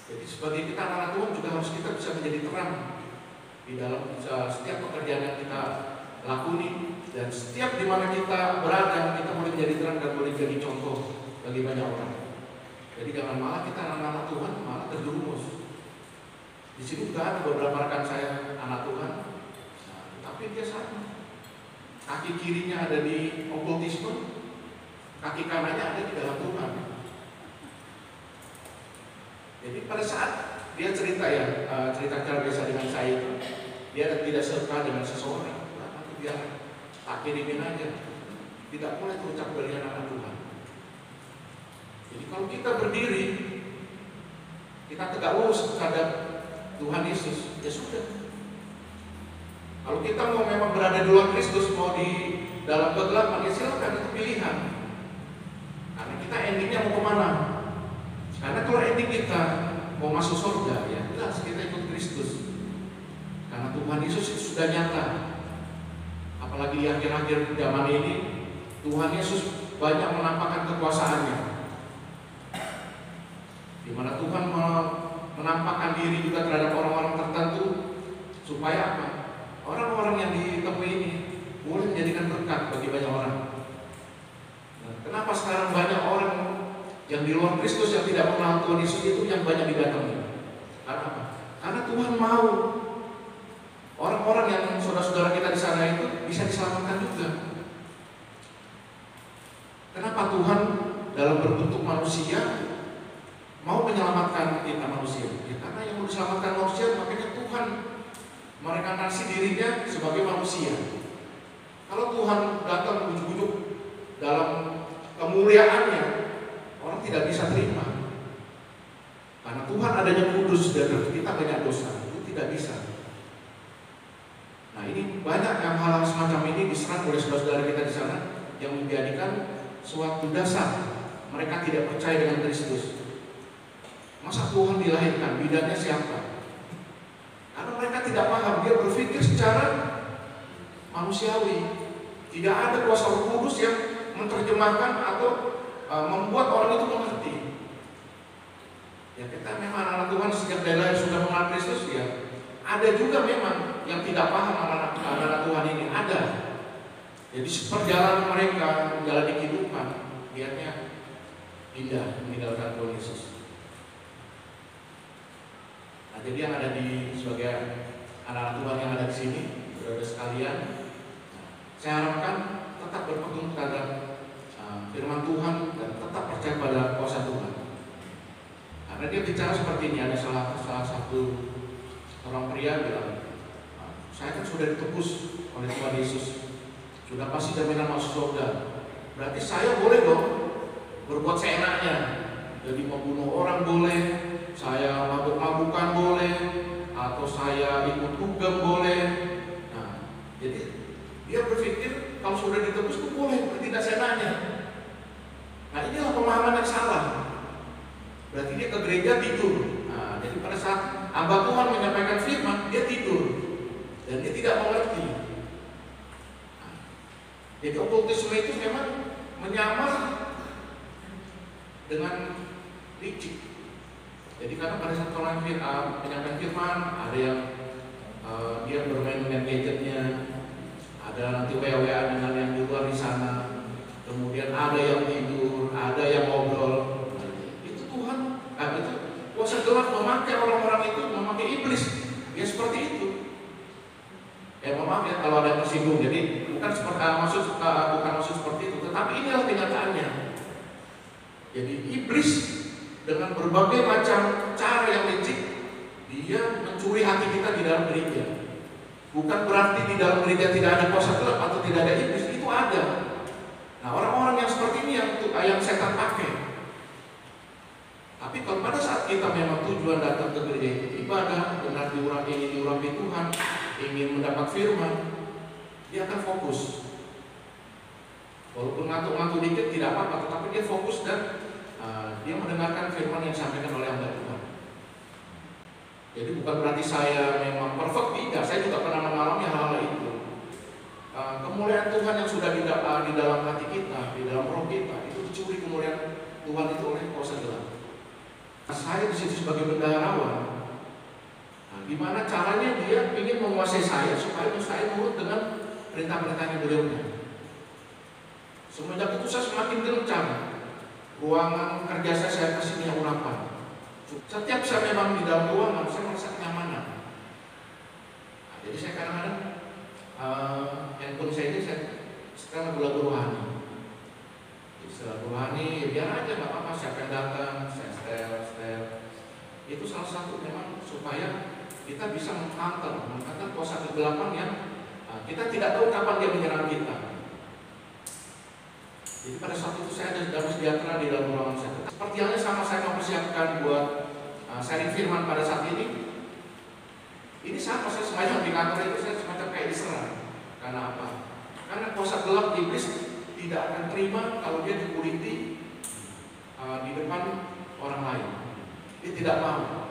Jadi sebagai kita anak Tuhan juga harus kita bisa menjadi terang di dalam setiap pekerjaan yang kita lakoni, dan setiap di mana kita berada kita boleh menjadi terang dan boleh jadi contoh bagi banyak orang. Jadi jangan malah kita anak-anak Tuhan malah terjerumus. Di sini juga ada beberapa rekan saya anak Tuhan, tapi dia sama. Kaki kirinya ada di okultisme, kaki kanannya ada di dalam Tuhan. Jadi pada saat dia cerita cerita cara biasa dengan saya itu, dia tidak suka dengan seseorang, nanti dia tak kirimin aja, tidak boleh terucap dari anak Tuhan. Jadi kalau kita berdiri, kita tegak lurus terhadap Tuhan Yesus, ya sudah. Kalau kita mau memang berada di luar Kristus, mau di dalam kegelapan, ya silakan, itu pilihan. Karena kita endingnya mau kemana? Karena kalau ending kita mau masuk surga, ya jelas kita ikut Kristus. Karena Tuhan Yesus itu sudah nyata. Apalagi di akhir-akhir zaman ini, Tuhan Yesus banyak menampakkan kekuasaannya. Di mana Tuhan menampakkan diri juga terhadap orang-orang tertentu, supaya apa? Orang-orang yang ditemui ini boleh menjadikan berkat bagi banyak orang. Nah, kenapa sekarang banyak orang yang di luar Kristus yang tidak mengenal Tuhan Yesus itu yang banyak didatangi? Karena apa? Karena Tuhan mau orang-orang yang saudara-saudara kita di sana itu bisa diselamatkan juga. Kenapa Tuhan dalam berbentuk manusia mau menyelamatkan kita manusia? Ya, karena yang mau diselamatkan manusia, makanya Tuhan merekarnasi dirinya sebagai manusia. Kalau Tuhan datang ujuk-ujuk dalam kemuliaannya, orang tidak bisa terima. Karena Tuhan adanya kudus dan kita banyak dosa, itu tidak bisa. Nah, ini banyak yang hal semacam ini diserang oleh saudara-saudara kita di sana yang menjadikan suatu dasar mereka tidak percaya dengan Kristus. Masa Tuhan dilahirkan, bidannya siapa? Karena mereka tidak paham, dia berpikir secara manusiawi. Tidak ada kuasa Roh Kudus yang menerjemahkan atau membuat orang itu mengerti. Ya, kita memang anak Tuhan sejak dari lahir sudah mengenal Kristus, ya. Ada juga memang yang tidak paham anak Tuhan ini, ada. Jadi perjalanan mereka menjalani kehidupan, lihatnya indah meninggalkan Tuhan Yesus. Nah, jadi yang ada di sebagai anak Tuhan yang ada di sini, saudara sekalian, saya harapkan tetap berpegang terhadap firman Tuhan dan tetap percaya pada kuasa Tuhan. Karena dia bicara seperti ini, ada salah satu orang pria bilang, saya kan sudah ditebus oleh Tuhan Yesus, sudah pasti jaminan masuk surga. Berarti saya boleh dong berbuat seenaknya, jadi membunuh orang boleh, saya mabuk-mabukan boleh, atau saya ikut dugem boleh. Nah, jadi dia berpikir kalau sudah ditebus itu boleh, tidak seenaknya. Nah, inilah pemahaman yang salah. Berarti dia ke gereja tidur. Nah, jadi pada saat hamba Tuhan menyampaikan firman, dia tidur dan dia tidak mengerti. Nah, jadi okultisme itu memang menyamar dengan licik. Jadi karena pada saat orang menyampaikan firman, ada yang dia bermain dengan gadgetnya, ada nanti WA dengan yang di luar di sana, kemudian ada yang tidur, ada yang ngobrol. Itu Tuhan, itu kuasa gelap memakai orang-orang itu, memakai iblis. Ya seperti itu. Ya maaf ya kalau ada yang tersinggung. Jadi bukan maksud seperti itu, tetapi inilah kenyataannya. Jadi iblis dengan berbagai macam cara yang licik, dia mencuri hati kita di dalam gereja. Bukan berarti di dalam gereja tidak ada kuasa gelap atau tidak ada iblis, itu ada. Nah, orang-orang yang seperti ini yang setan pakai. Tapi kalau pada saat kita memang tujuan datang ke gereja itu ibadah, benar ingin diurapi Tuhan, ingin mendapat firman, dia akan fokus. Walaupun ngantuk-ngantuk dikit tidak apa-apa, tetapi dia fokus dan dia mendengarkan firman yang disampaikan oleh hamba Tuhan. Jadi bukan berarti saya memang perfect, tidak. Saya juga pernah mengalami hal-hal itu. Kemuliaan Tuhan yang sudah di dalam hati kita, di dalam roh kita, itu dicuri kemuliaan Tuhan itu oleh kuasa gelap. Saya saya di situ sebagai bendaharawan. Nah, gimana caranya dia ingin menguasai saya supaya saya nurut dengan perintah-perintahnya beliaunya. Semenjak itu saya semakin gencang. Ruangan kerja saya kasih minyak urapan. Setiap saya memang di dalam ruangan, saya merasa kenyamanan. Nah, jadi saya kadang-kadang handphone saya ini saya setelah lagu rohani. Setelah rohani, ya biar aja nggak apa-apa, siapa yang datang, saya setel. Itu salah satu memang supaya kita bisa menghantar kuasa kegelapan yang kita tidak tahu kapan dia menyerang kita. Jadi pada saat itu saya ada damai sejahtera di dalam ruangan saya. Seperti halnya sama saya mempersiapkan buat sharing firman pada saat ini. Ini sama, saya semacam di kantor itu saya semacam kayak diserang. Karena apa? Karena kuasa gelap iblis tidak akan terima kalau dia dikuliti di depan orang lain. Dia tidak mau.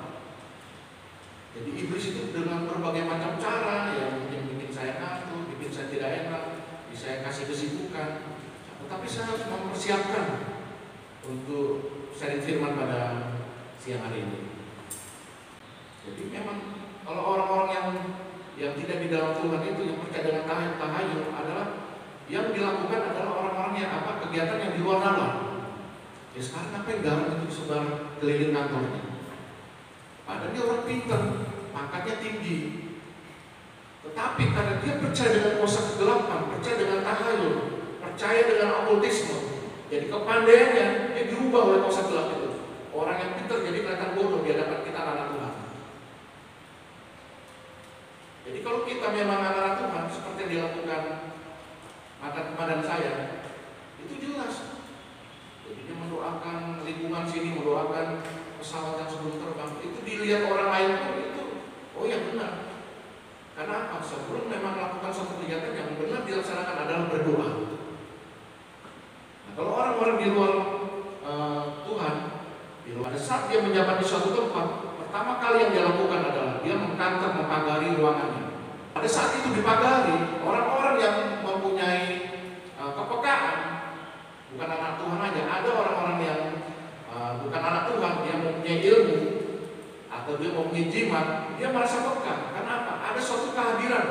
Jadi iblis itu dengan berbagai macam cara yang mungkin bikin saya ngantuk, bikin saya tidak enak, bisa saya kasih kesibukan. Tetapi saya harus mempersiapkan untuk sharing firman pada siang hari ini. Jadi memang kalau orang-orang yang tidak di dalam Tuhan itu, yang percaya dengan tahayul adalah yang dilakukan adalah orang-orang yang kegiatan yang di luar nalar. Ya sekarang apa yang garam itu disebar keliling kantornya? Padahal dia orang pintar, pangkatnya tinggi. Tetapi karena dia percaya dengan kuasa kegelapan, percaya dengan tahayul, percaya dengan okultisme, jadi kepandaiannya dia dirubah oleh kuasa gelap itu. Orang yang pintar jadi kelihatan bodoh di hadapan kita anak Tuhan. Jadi kalau kita memang anak Tuhan seperti yang dilakukan mantan saya, itu jelas. Jadi dia mendoakan lingkungan sini, mendoakan pesawat yang sebelum terbang. Itu dilihat orang lain pun itu, oh ya benar. Karena apa? Sebelum memang melakukan suatu kegiatan yang benar dilaksanakan adalah berdoa. Nah, kalau orang-orang di luar Tuhan, pada saat dia menjabat di suatu tempat, pertama kali yang dia lakukan adalah dia mempagari ruangannya. Pada saat itu dipagari, orang-orang yang mempunyai kepekaan, bukan anak Tuhan aja, ada orang-orang yang bukan anak Tuhan, dia mempunyai ilmu atau dia mempunyai jimat, dia merasa peka. Karena apa? Ada suatu kehadiran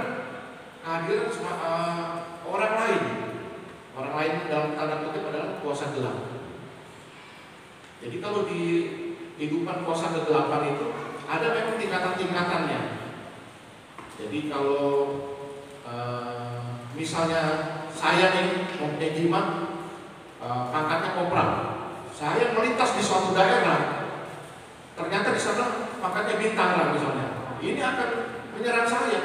orang lain. Orang lain dalam tanda kutip adalah kuasa gelap. Jadi kalau di kehidupan kuasa kegelapan itu ada memang tingkatan-tingkatannya. Jadi kalau misalnya saya nih mempunyai jimat, pangkatnya kopral, saya melintas di suatu daerah, ternyata di sana pangkatnya bintang misalnya, ini akan menyerang saya.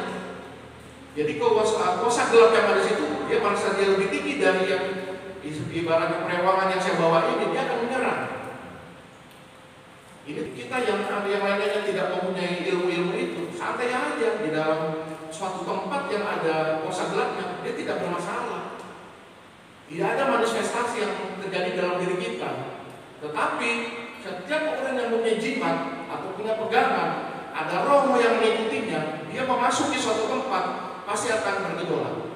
Jadi kuasa gelap yang ada di situ, dia merasa dia lebih tinggi dari yang ibaratnya perewangan yang saya bawa ini, dia akan menyerang. Ini kita yang lainnya tidak mempunyai ilmu-ilmu itu, santai aja di dalam suatu tempat yang ada kuasa gelapnya, dia tidak bermasalah. Tidak ada manifestasi yang terjadi dalam diri kita. Tetapi setiap orang yang mempunyai jimat atau punya pegangan, ada roh yang mengikutinya, dia memasuki suatu tempat, pasti akan bergejolak.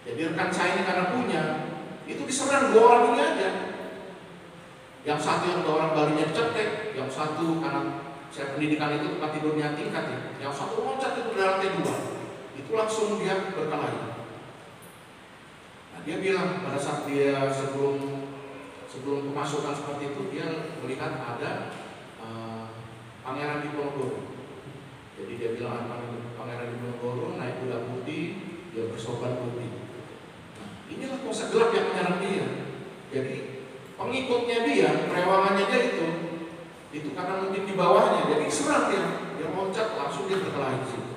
Jadi rekan saya ini karena punya, itu diserang 2 orang ini aja. Yang satu yang 2 orang balinya cetek, yang satu karena saya pendidikan itu tempat tidurnya tingkat ya, yang satu loncat itu ke lantai 2, itu langsung dia berkelahi. Nah, dia bilang pada saat dia sebelum pemasukan seperti itu, dia melihat ada Pangeran Diponegoro. Jadi dia bilang Pangeran Diponegoro naik kuda putih, dia bersorban putih. Nah, inilah kuasa gelap yang menyerang dia. Jadi pengikutnya dia, perewangannya dia itu karena mungkin di bawahnya, jadi serang dia loncat langsung dia berkelahi di situ.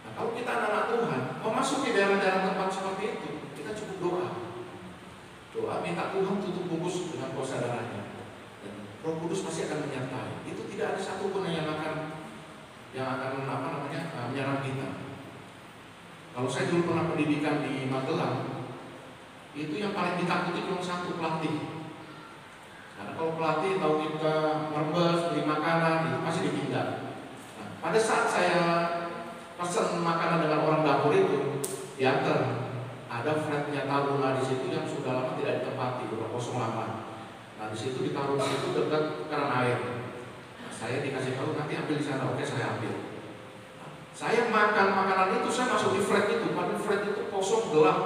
Nah, kalau kita anak Tuhan memasuki daerah-daerah tempat seperti itu, kita cukup doa minta Tuhan tutup bungkus dengan kuasa darahnya, dan Roh Kudus pasti akan menyertai. Itu tidak ada satupun yang akan menyerang kita. Kalau saya dulu pernah pendidikan di Magelang, itu yang paling ditakuti cuma satu, pelatih. Karena kalau pelatih tahu kita merebas, beli makanan, itu pasti dipindah. Nah, pada saat saya pesan makanan dengan orang dapur itu, diantar, ada flatnya Taruna di situ yang sudah lama tidak ditempati, 208. Nah di situ ditaruh di situ dekat keran air. Nah, saya dikasih tahu nanti ambil di sana. Oke, saya ambil. Nah, saya makan makanan itu, saya masuk di flat itu. Pada flat itu kosong gelap.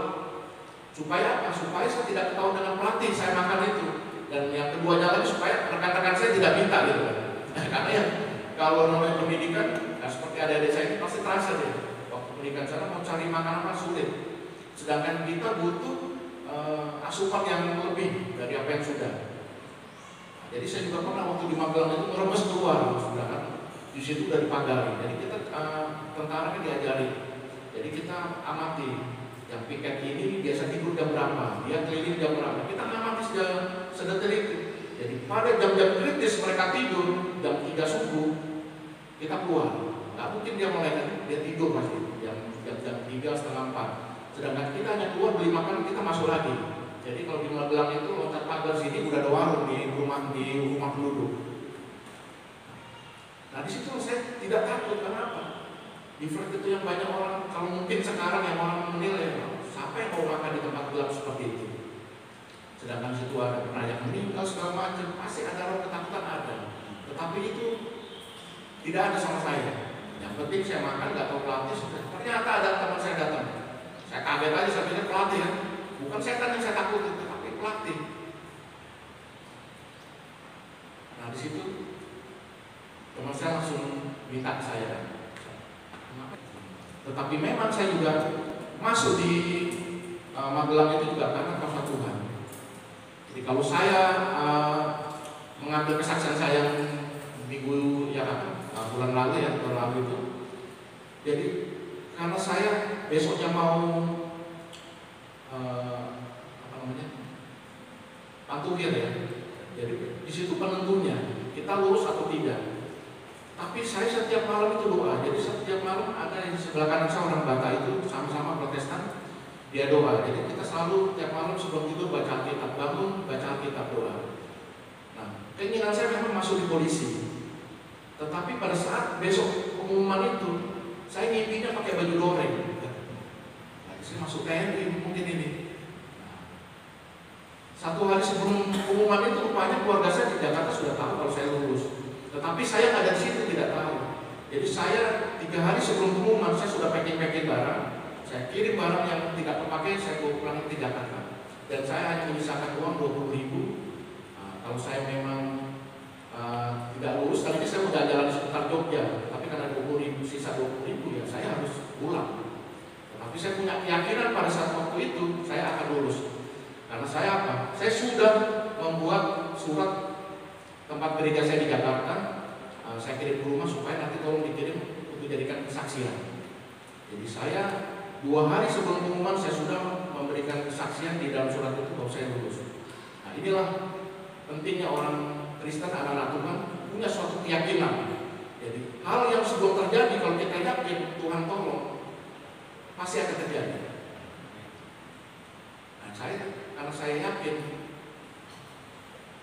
Supaya apa? Supaya saya tidak ketahuan dengan pelatih saya makan itu. Dan yang keduanya lagi supaya rekan-rekan saya tidak minta gitu kan. Karena ya kalau namanya pendidikan, nah seperti adik-adik saya ini pasti terasa deh. Waktu pendidikan sana mau cari makan apa sulit. Sedangkan kita butuh asupan yang lebih dari apa yang sudah. Nah, jadi saya juga pernah waktu di Magelang itu merebus keluar, sudah kan di situ udah dipagari. Jadi kita tentara kan diajari. Jadi kita amati. Yang piket ini biasa tidur jam berapa, dia keliling jam berapa. Kita ngamati sedetil itu. Jadi pada jam-jam kritis mereka tidur, jam 3 subuh, kita keluar. Nggak mungkin dia mulai, dia tidur masih jam 3 setengah 4. Sedangkan kita hanya keluar beli makan, kita masuk lagi. Jadi kalau di Magelang itu loncat pagar sini udah ada warung di rumah penduduk. Nah di situ saya tidak takut, karena apa? Di flat itu yang banyak orang, kalau mungkin sekarang yang orang menilai, siapa yang mau makan di tempat gelap seperti itu? Sedangkan situ ada pernah yang meninggal segala macam, pasti ada orang ketakutan ada. Tetapi itu tidak ada sama saya. Yang penting saya makan, nggak tahu pelatih. Ternyata ada teman saya datang. Saya kaget aja, saya pikir pelatih kan. Bukan setan yang saya takut, tapi pelatih. Nah di situ teman saya langsung minta ke saya. Tetapi memang saya juga masuk di Magelang itu juga karena kuasa Tuhan. Jadi kalau saya mengambil kesaksian saya yang minggu bulan lalu itu, jadi karena saya besoknya mau pantuhir ya, jadi di situ penentunya kita lulus atau tidak. Tapi saya setiap malam itu doa. Jadi setiap malam ada yang di sebelah kanan saya orang Batak itu sama-sama Protestan, dia doa. Jadi kita selalu tiap malam sebelum tidur baca Alkitab, bangun baca Alkitab, doa. Nah, keinginan saya memang masuk di polisi. Tetapi pada saat besok pengumuman itu, saya ngimpinya pakai baju doreng. Nah, saya masuk TNI mungkin ini. Nah, satu hari sebelum pengumuman itu rupanya keluarga saya di Jakarta sudah tahu kalau saya lulus. Tetapi saya ada di situ tidak tahu. Jadi saya 3 hari sebelum pengumuman saya sudah packing barang. Saya kirim barang yang tidak terpakai, saya bawa pulang ke Jakarta. Dan saya hanya menyisakan uang 20.000. Kalau saya memang tidak lulus, kali ini saya mau jalan-jalan seputar Jogja. Tapi karena 20.000, sisa 20.000 ya saya harus pulang. Tetapi saya punya keyakinan pada saat waktu itu saya akan lulus. Karena saya apa? Saya sudah membuat surat tempat gereja saya di Jakarta, saya kirim ke rumah supaya nanti tolong dikirim untuk dijadikan kesaksian. Jadi saya 2 hari sebelum pengumuman saya sudah memberikan kesaksian di dalam surat itu bahwa saya lulus. Nah inilah pentingnya orang Kristen, anak-anak Tuhan punya suatu keyakinan. Jadi hal yang sebelum terjadi kalau kita yakin Tuhan tolong pasti akan terjadi. Nah karena saya yakin,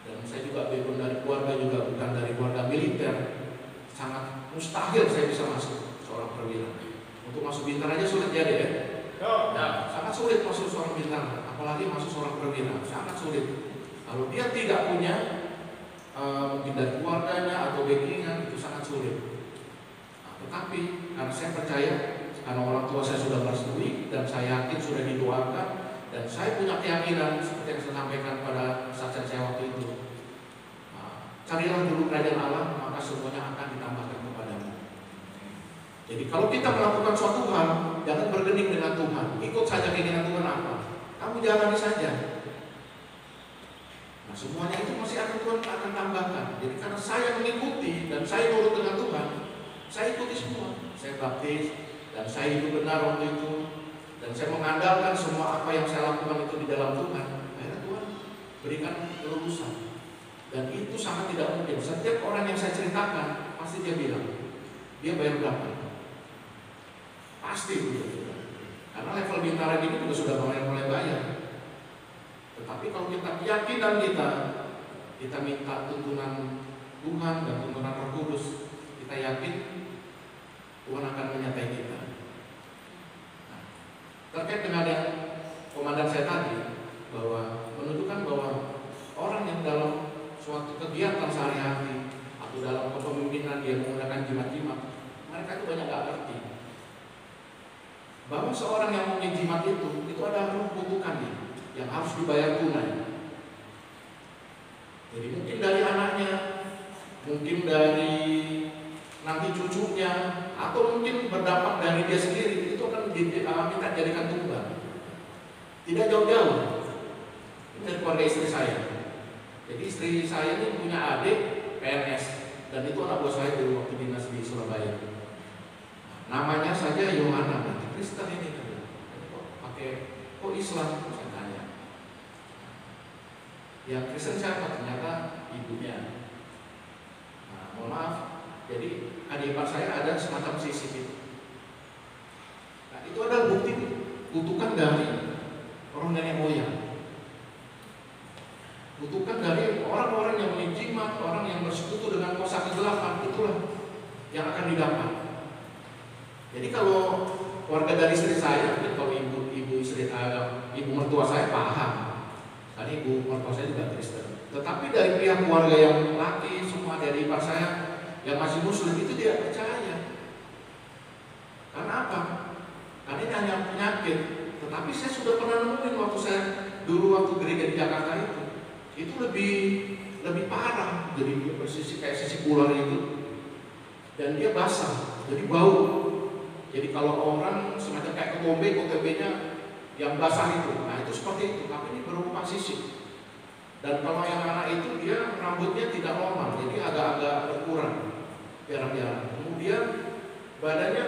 dan saya juga background dari keluarga juga bukan dari keluarga militer, sangat mustahil saya bisa masuk seorang perwira. Untuk masuk bintara aja sulit jadi ya. Nah, sangat sulit masuk seorang bintara, apalagi masuk seorang perwira, sangat sulit. Kalau dia tidak punya mungkin dari keluarganya atau backingan, itu sangat sulit. Nah, tetapi karena saya percaya, karena orang tua saya sudah merestui dan saya yakin sudah didoakan, dan saya punya keyakinan seperti yang saya sampaikan pada kesaksian saya waktu itu. Carilah dulu kerajaan Allah, maka semuanya akan ditambahkan kepadamu. Jadi kalau kita melakukan suatu hal, jangan bergening dengan Tuhan. Ikut saja keinginan Tuhan apa, kamu jalani saja. Nah semuanya itu masih akan Tuhan akan tambahkan. Jadi karena saya mengikuti dan saya nurut dengan Tuhan, saya ikuti semua. Saya baptis dan saya hidup benar waktu itu. Dan saya mengandalkan semua apa yang saya lakukan itu di dalam Tuhan. Akhirnya Tuhan berikan kelulusan. Dan itu sangat tidak mungkin. Setiap orang yang saya ceritakan pasti dia bilang, dia bayar berapa? Pasti begitu. Karena level bintara ini juga sudah mulai bayar. Tetapi kalau kita keyakinan kita minta tuntunan Tuhan dan tuntunan Roh Kudus, kita yakin Tuhan akan menyertai kita. Nah, terkait dengan yang komandan saya tadi, bahwa menunjukkan bahwa orang yang dalam itu banyak nggak ngerti bahwa seorang yang mau menjimat itu ada ruh kutukannya yang harus dibayar tunai. Jadi mungkin dari anaknya, mungkin dari nanti cucunya, atau mungkin berdampak dari dia sendiri, itu akan minta jadikan tumbal. Tidak jauh-jauh. Ini dari keluarga istri saya. Jadi istri saya ini punya adik PNS, dan itu anak buah saya dulu waktu dinas di Surabaya. Namanya saja Yohana, nanti Kristen ini kan. Kok Islam? Saya tanya. Yang Kristen siapa? Ternyata ibunya. Nah, mohon maaf. Jadi adik ipar saya ada semacam sisip itu. Nah, itu adalah bukti kutukan dari orang nenek moyang. Kutukan dari orang-orang yang menjimat, orang yang bersekutu dengan kuasa kegelapan, itulah yang akan didapat. Jadi kalau keluarga dari istri saya, kalau ibu mertua saya paham, karena ibu mertua saya juga Kristen. Tetapi dari pihak keluarga yang laki, semua dari ipar saya yang masih Muslim itu tidak percaya. Karena apa? Karena ini hanya penyakit. Tetapi saya sudah pernah nemuin waktu saya dulu waktu gereja di Jakarta itu lebih parah. Jadi dia persisi kayak sisik ular itu, dan dia basah, jadi bau. Jadi kalau orang semacam kayak KTB-nya yang basah itu, nah itu seperti itu. Tapi ini berupa sisik. Dan kalau yang anak itu dia rambutnya tidak normal, jadi agak-agak berkurang, jarang-jarang. Kemudian badannya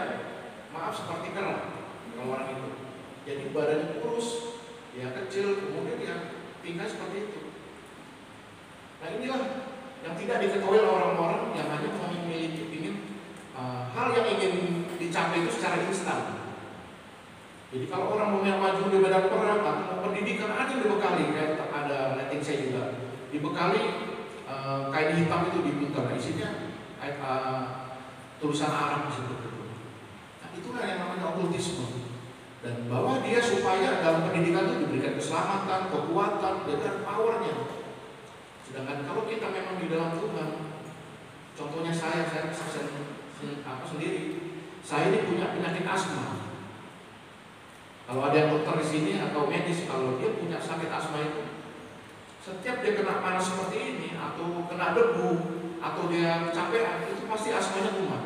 maaf seperti kerang kalau orang itu. Jadi badannya kurus, ya kecil, kemudian ya tinggal seperti itu. Nah inilah yang tidak diketahui oleh orang-orang yang hanya memiliki hal yang ingin dicapai itu secara instan. Jadi kalau orang mau maju di medan perang atau pendidikan, ada yang dibekali, kayak ada netting saya juga dibekali kain hitam itu diminta, isinya tulisan Arab di situ. Nah itulah yang namanya okultisme. Dan bahwa dia supaya dalam pendidikan itu diberikan keselamatan, kekuatan, dan powernya. Sedangkan kalau kita memang di dalam Tuhan, contohnya saya kesaksian sendiri, saya ini punya penyakit asma. Kalau ada yang dokter di sini atau medis, kalau dia punya sakit asma itu, setiap dia kena panas seperti ini, atau kena debu, atau dia kecapean, itu pasti asmanya kumat.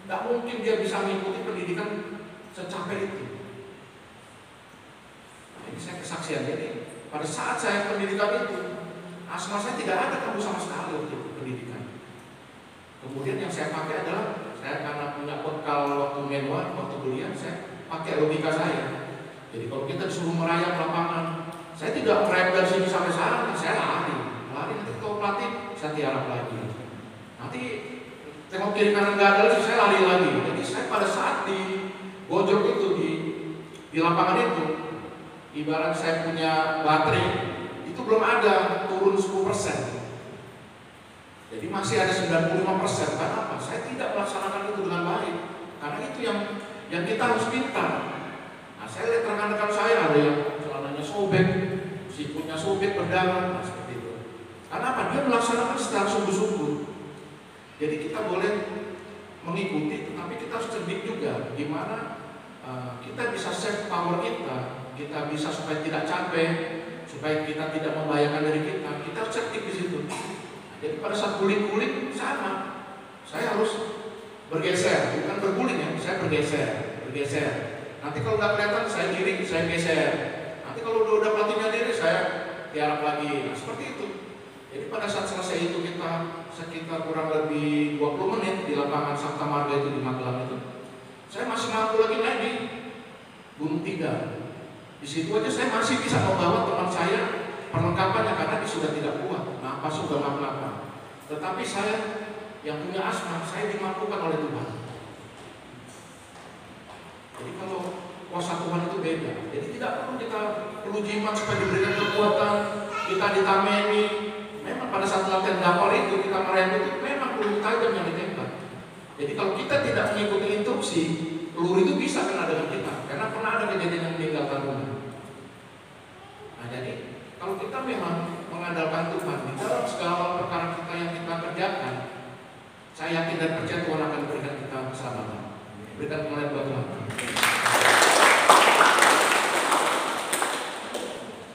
Tidak mungkin dia bisa mengikuti pendidikan secapek itu. Nah, ini saya kesaksian. Jadi pada saat saya pendidikan itu, asma saya tidak ada kamu sama sekali untuk pendidikan. Kemudian yang saya pakai adalah, saya karena punya bekal waktu menua, waktu kuliah, saya pakai logika saya. Jadi kalau kita disuruh merayap lapangan, saya tidak merayap dari sini sampai sana, saya lari nanti kalau pelatih, saya tiarap lagi. Nanti tengok kiri kanan nggak ada lagi, saya lari lagi. Jadi saya pada saat di bojol itu di lapangan itu, ibarat saya punya baterai, itu belum ada turun 10%. Jadi masih ada 95%. Karena apa? Saya tidak melaksanakan itu dengan baik. Karena itu yang kita harus pintar. Nah, saya lihat rekan-rekan saya ada yang celananya sobek, sikutnya sobek, berdarah, nah seperti itu. Karena apa? Dia melaksanakan secara sungguh-sungguh. Jadi kita boleh mengikuti, tetapi kita harus cerdik juga. Gimana kita bisa save power kita bisa supaya tidak capek, supaya kita tidak membahayakan diri kita. Kita harus cerdik di situ. Jadi pada saat guling-guling sama, saya harus bergeser, bukan berguling ya, saya bergeser. Nanti kalau nggak kelihatan saya kiri, saya geser. Nanti kalau udah pelatihnya diri, saya tiarap lagi. Nah seperti itu. Jadi pada saat selesai itu kita sekitar kurang lebih 20 menit di lapangan Sabta Marga itu di Magelang itu. Saya masih mampu lagi naik di Gunung Tiga. Di situ aja saya masih bisa membawa teman saya perlengkapannya karena dia sudah tidak kuat, nafas sudah nggak. Tetapi saya yang punya asma, saya dimampukan oleh Tuhan. Jadi kalau kuasa Tuhan itu beda. Jadi tidak perlu kita jimat supaya diberikan kekuatan, kita ditameni. Memang pada saat latihan dapal itu kita meraih itu memang peluru tajam yang ditembak. Jadi kalau kita tidak mengikuti instruksi, peluru itu bisa kena dengan kita. Karena pernah ada kejadian yang meninggalkan rumah. Nah jadi kalau kita memang mengandalkan Tuhan di dalam segala perkara kita yang kita kerjakan, saya yakin dan percaya Tuhan akan berikan kita keselamatan. Berikan kemuliaan buat Tuhan.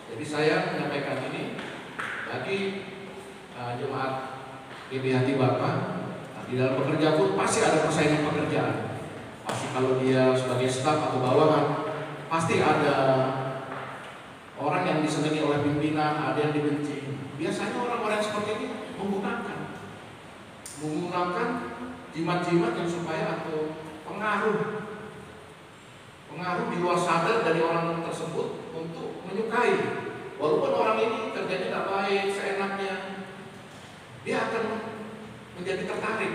Jadi saya menyampaikan ini bagi jemaat GBHT Bapak. Di dalam bekerja pun pasti ada persaingan pekerjaan. Pasti kalau dia sebagai staf atau bawahan, pasti ada orang yang disenangi oleh pimpinan, ada yang dibenci. Biasanya orang-orang seperti ini menggunakan jimat-jimat yang supaya atau pengaruh di luar sadar dari orang tersebut untuk menyukai. Walaupun orang ini kerjanya tidak baik, seenaknya, dia akan menjadi tertarik.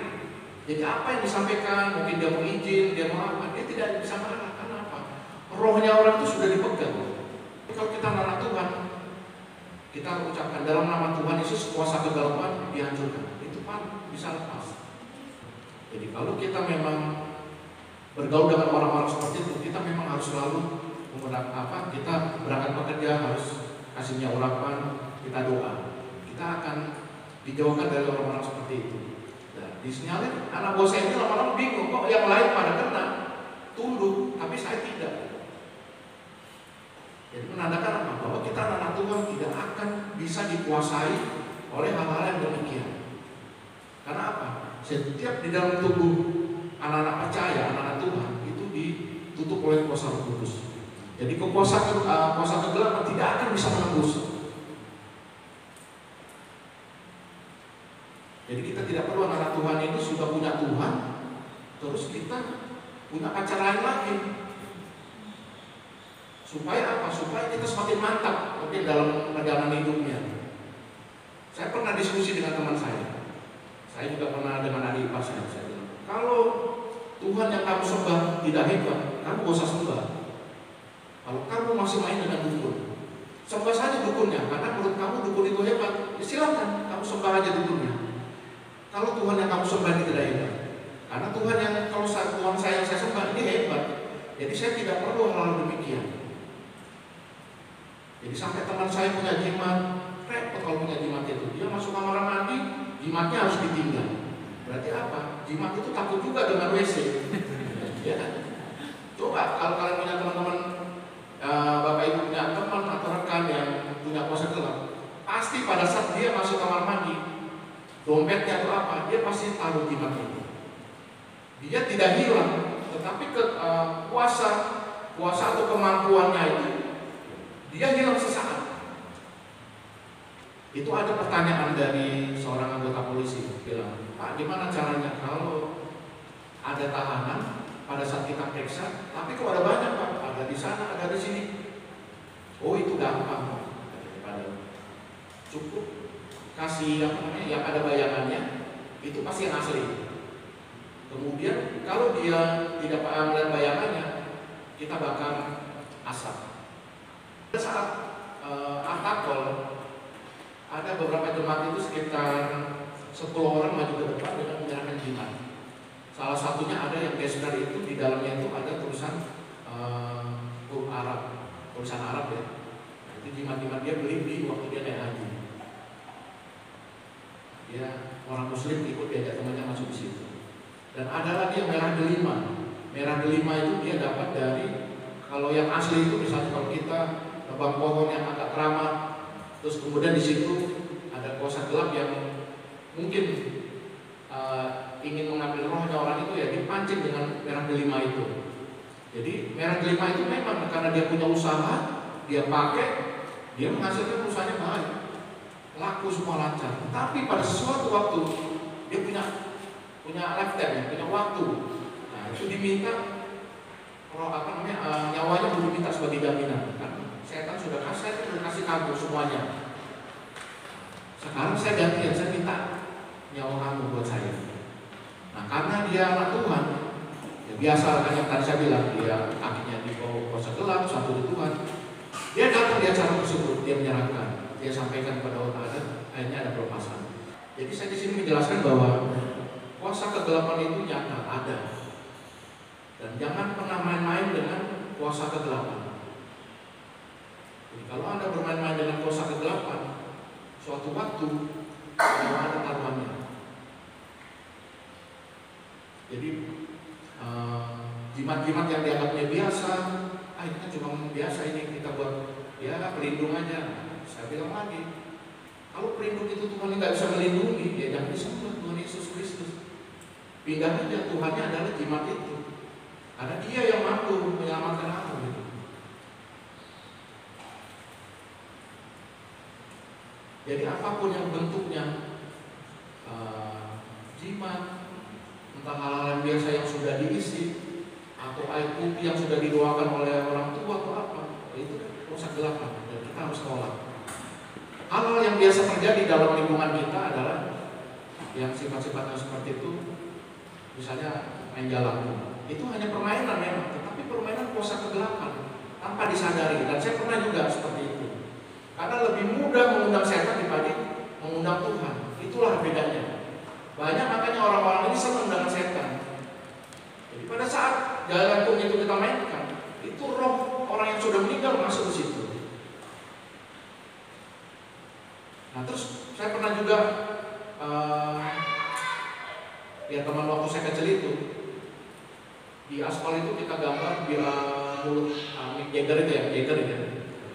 Jadi apa yang disampaikan, mungkin dia mau izin, dia mau apa, dia tidak bisa marah. Karena apa? Rohnya orang itu sudah dipegang. Jadi kalau kita anak Tuhan, kita ucapkan dalam nama Tuhan Yesus, kuasa kegelapan dihancurkan. Itu kan bisa lepas. Jadi kalau kita memang bergaul dengan orang-orang seperti itu, kita memang harus selalu menggunakan apa? Kita berangkat bekerja harus kasihnya urapan, kita doa. Kita akan dijauhkan dari orang-orang seperti itu. Disinyalir anak buah saya ini lama-lama bingung, kok yang lain pada kena tunduk, tapi saya tidak. Jadi menandakan apa? Bahwa kita anak Tuhan tidak akan bisa dikuasai oleh hal-hal yang demikian. Karena apa? Setiap di dalam tubuh anak-anak percaya, anak-anak Tuhan itu ditutup oleh kuasa Roh Kudus. Jadi kuasa kegelapan tidak akan bisa menembus. Jadi kita tidak perlu anak Tuhan ini sudah punya Tuhan, terus kita punya pacar lain lagi. Supaya apa? Supaya kita semakin mantap mungkin dalam perjalanan hidupnya. Saya pernah diskusi dengan teman saya. Saya juga pernah dengan adik ipar saya bilang, kalau Tuhan yang kamu sembah tidak hebat, kamu gak usah sembah. Kalau kamu masih main dengan dukun, sembah saja dukunnya, karena menurut kamu dukun itu hebat. Ya silakan, kamu sembah aja dukunnya. Kalau Tuhan yang kamu sembah ini tidak hebat, karena Tuhan yang kalau Tuhan saya yang saya sembah ini hebat, jadi saya tidak perlu hal-hal demikian. Jadi sampai teman saya punya jimat, repot kalau punya jimat itu. Dia masuk kamar mandi, jimatnya harus ditinggal. Berarti apa? Jimat itu takut juga dengan WC. Ya kan? Coba kalau kalian punya teman-teman, bapak ibu punya teman atau rekan yang punya kuasa gelap, pasti pada saat dia masuk kamar mandi, dompetnya atau apa, dia pasti taruh jimat itu. Dia tidak hilang, tetapi kuasa atau kemampuannya itu dia hilang sesaat. Itu ada pertanyaan dari seorang anggota polisi, bilang, Pak, gimana caranya kalau ada tahanan pada saat kita periksa, tapi kok ada banyak Pak, ada di sana, ada di sini. Oh itu gampang, cukup kasih yang ada bayangannya, itu pasti yang asli. Kemudian kalau dia tidak melihat bayangannya, kita bakar asap. Pada saat aktakol, ada beberapa jemaat itu sekitar 10 orang maju ke depan dengan menyerahkan jimat. Salah satunya ada yang gesper itu di dalamnya itu ada tulisan Arab, tulisan Arab ya. Nah, itu jimat-jimat dia beli di waktu dia naik haji. Dia orang Muslim ikut diajak temannya masuk di situ. Dan ada lagi yang merah delima. Merah delima itu dia dapat dari, kalau yang asli itu misalnya kalau kita nebang pohon yang agak keramat, terus kemudian di situ ada kuasa gelap yang mungkin ingin mengambil rohnya orang itu, ya dipancing dengan merah delima itu. Jadi merah delima itu memang karena dia punya usaha, dia pakai, dia menghasilkan usahanya baik, laku semua lancar. Tapi pada sesuatu waktu dia punya lifetime, punya waktu. Nah itu diminta nyawanya belum diminta sebagai jaminan. Setan sudah kasih kamu semuanya. Sekarang saya gantian, saya minta nyawa kamu buat saya. Nah karena dia anak Tuhan, ya biasa kan yang tadi saya bilang, dia kakinya di bawah kuasa gelap, satu di Tuhan. Dia datang di acara tersebut, dia menyerahkan, dia sampaikan kepada orang, akhirnya ada pelepasan. Jadi saya di sini menjelaskan bahwa kuasa kegelapan itu nyata, ada. Dan jangan pernah main-main dengan kuasa kegelapan. Jadi kalau Anda bermain-main dengan kuasa kegelapan, suatu waktu ada taruhannya. Jadi jimat-jimat yang dianggapnya biasa, ini kan cuma biasa, ini kita buat ya pelindung aja. Saya bilang lagi, kalau pelindung itu Tuhan nggak bisa melindungi, ya jangan disembah Tuhan Yesus Kristus. Pindah aja, Tuhannya adalah jimat itu, karena Dia yang mampu menyelamatkan aku gitu. Jadi apapun yang bentuknya jimat, entah hal-hal yang biasa yang sudah diisi, atau air putih yang sudah didoakan oleh orang tua atau apa, itu kuasa kegelapan dan kita harus tolak. Hal-hal yang biasa terjadi dalam lingkungan kita adalah yang sifat-sifatnya seperti itu, misalnya main jalan, itu hanya permainan memang, tetapi permainan kuasa kegelapan tanpa disadari. Dan saya pernah juga seperti itu, karena lebih mudah mengundang setan dibanding mengundang Tuhan. Itulah bedanya. Banyak makanya orang-orang ini senang dengan setan. Jadi pada saat jalantung itu kita mainkan, itu roh orang yang sudah meninggal masuk ke situ. Nah terus saya pernah juga ya teman waktu saya kecil itu, di aspal itu kita gambar di mulut Mick Jagger itu ya,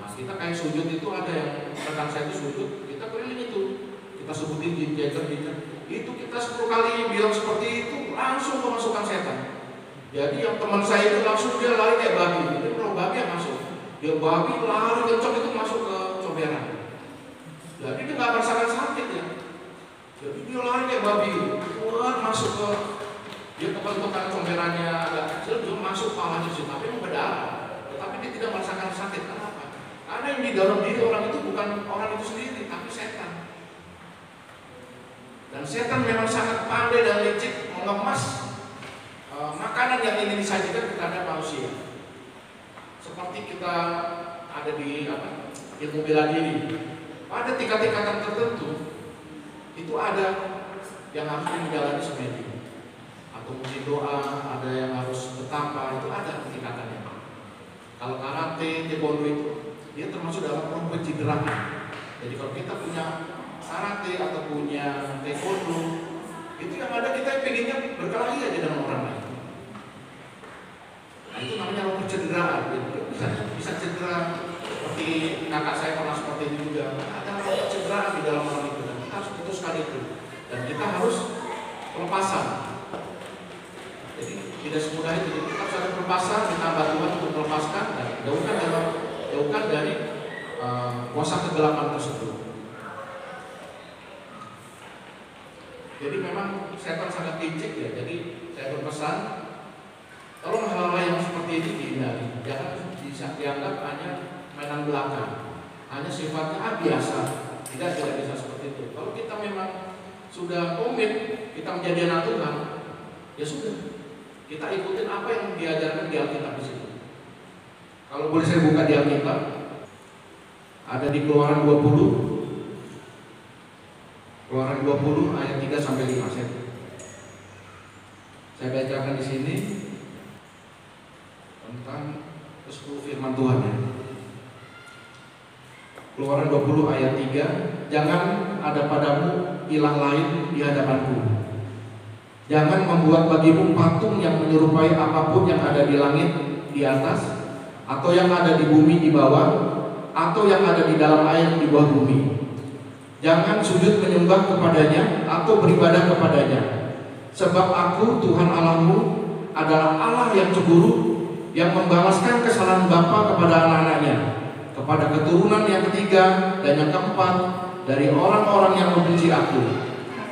Nah kita kayak sujud itu, ada yang rekan saya itu sujud, kita keliling itu, kita sebutin di Jagger. Itu kita 10 kali bilang seperti itu, langsung kemasukan setan. Jadi yang teman saya itu langsung dia lari kayak babi, jadi roh babi yang masuk. Dia babi lari kencok itu masuk ke comberan. Jadi dia nggak merasakan sakit ya. Jadi dia lari kayak babi, keluar masuk ke, dia kebentukan comberannya agak kecil, dia masuk palanya sih, tapi memang berdarah. Tetapi dia tidak merasakan sakit. Kenapa? Karena yang di dalam diri orang itu bukan orang itu sendiri, tapi setan. Dan setan memang sangat pandai dan licik mengemas makanan yang ingin disajikan kepada manusia. Seperti kita ada di ilmu bela diri, pada tingkat-tingkatan tertentu itu ada yang harus dijalani semedi, atau mungkin doa, ada yang harus betapa, itu ada tingkatannya. Kalau karate, taekwondo itu dia termasuk dalam roh pencideraan. Jadi kalau kita punya karate atau punya taekwondo, itu yang ada kita pengennya berkelahi aja dengan orang lain. Nah itu namanya roh pencideraan. Bisa cedera, seperti kakak saya pernah seperti itu juga. Ada roh pencideraan di dalam orang itu, dan kita harus putuskan itu. Dan kita harus pelepasan. Jadi tidak semudah itu. Jadi kita harus ada pelepasan, ditambah Tuhan untuk melepaskan dan jauhkan dari kuasa kegelapan tersebut. Jadi memang setan sangat licik ya. Jadi saya berpesan, tolong hal-hal yang seperti ini dihindari. Jangan bisa dianggap hanya mainan belaka, hanya sifatnya biasa. Tidak bisa seperti itu. Kalau kita memang sudah komit, kita menjadi anak Tuhan, ya sudah, kita ikutin apa yang diajarkan di Alkitab di situ. Kalau boleh saya buka di Alkitab, ada di Keluaran 20 ayat 3 sampai 5. Saya bacakan di sini tentang ke-10 firman Tuhan ya. Keluaran 20 ayat 3, jangan ada padamu ilah lain di hadapanku. Jangan membuat bagimu patung yang menyerupai apapun yang ada di langit di atas, atau yang ada di bumi di bawah, atau yang ada di dalam air di bawah bumi. Jangan sujud menyembah kepadanya atau beribadah kepadanya. Sebab aku Tuhan Allahmu adalah Allah yang cemburu, yang membalaskan kesalahan bapa kepada anak-anaknya, kepada keturunan yang ketiga dan yang keempat dari orang-orang yang membenci aku.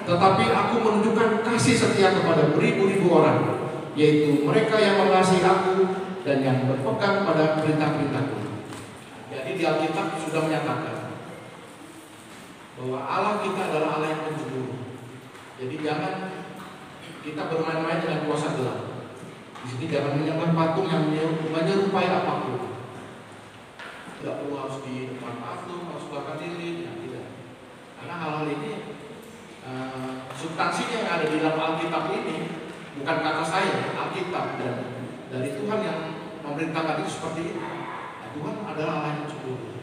Tetapi aku menunjukkan kasih setia kepada beribu-ribu orang, yaitu mereka yang mengasihi aku dan yang berpegang pada perintah-perintahku. Jadi di Alkitab sudah menyatakan bahwa Allah kita adalah Allah yang pencemburu. Jadi jangan kita bermain-main dengan kuasa gelap. Di sini jangan menyembah patung yang menyerupai apapun. Tidak perlu harus di depan patung, harus bakar diri, ya, tidak. Karena hal-hal ini substansinya yang ada di dalam Alkitab ini bukan kata saya, Alkitab, dan dari Tuhan yang memerintahkan itu seperti itu. Nah, Tuhan adalah Allah yang cemburu.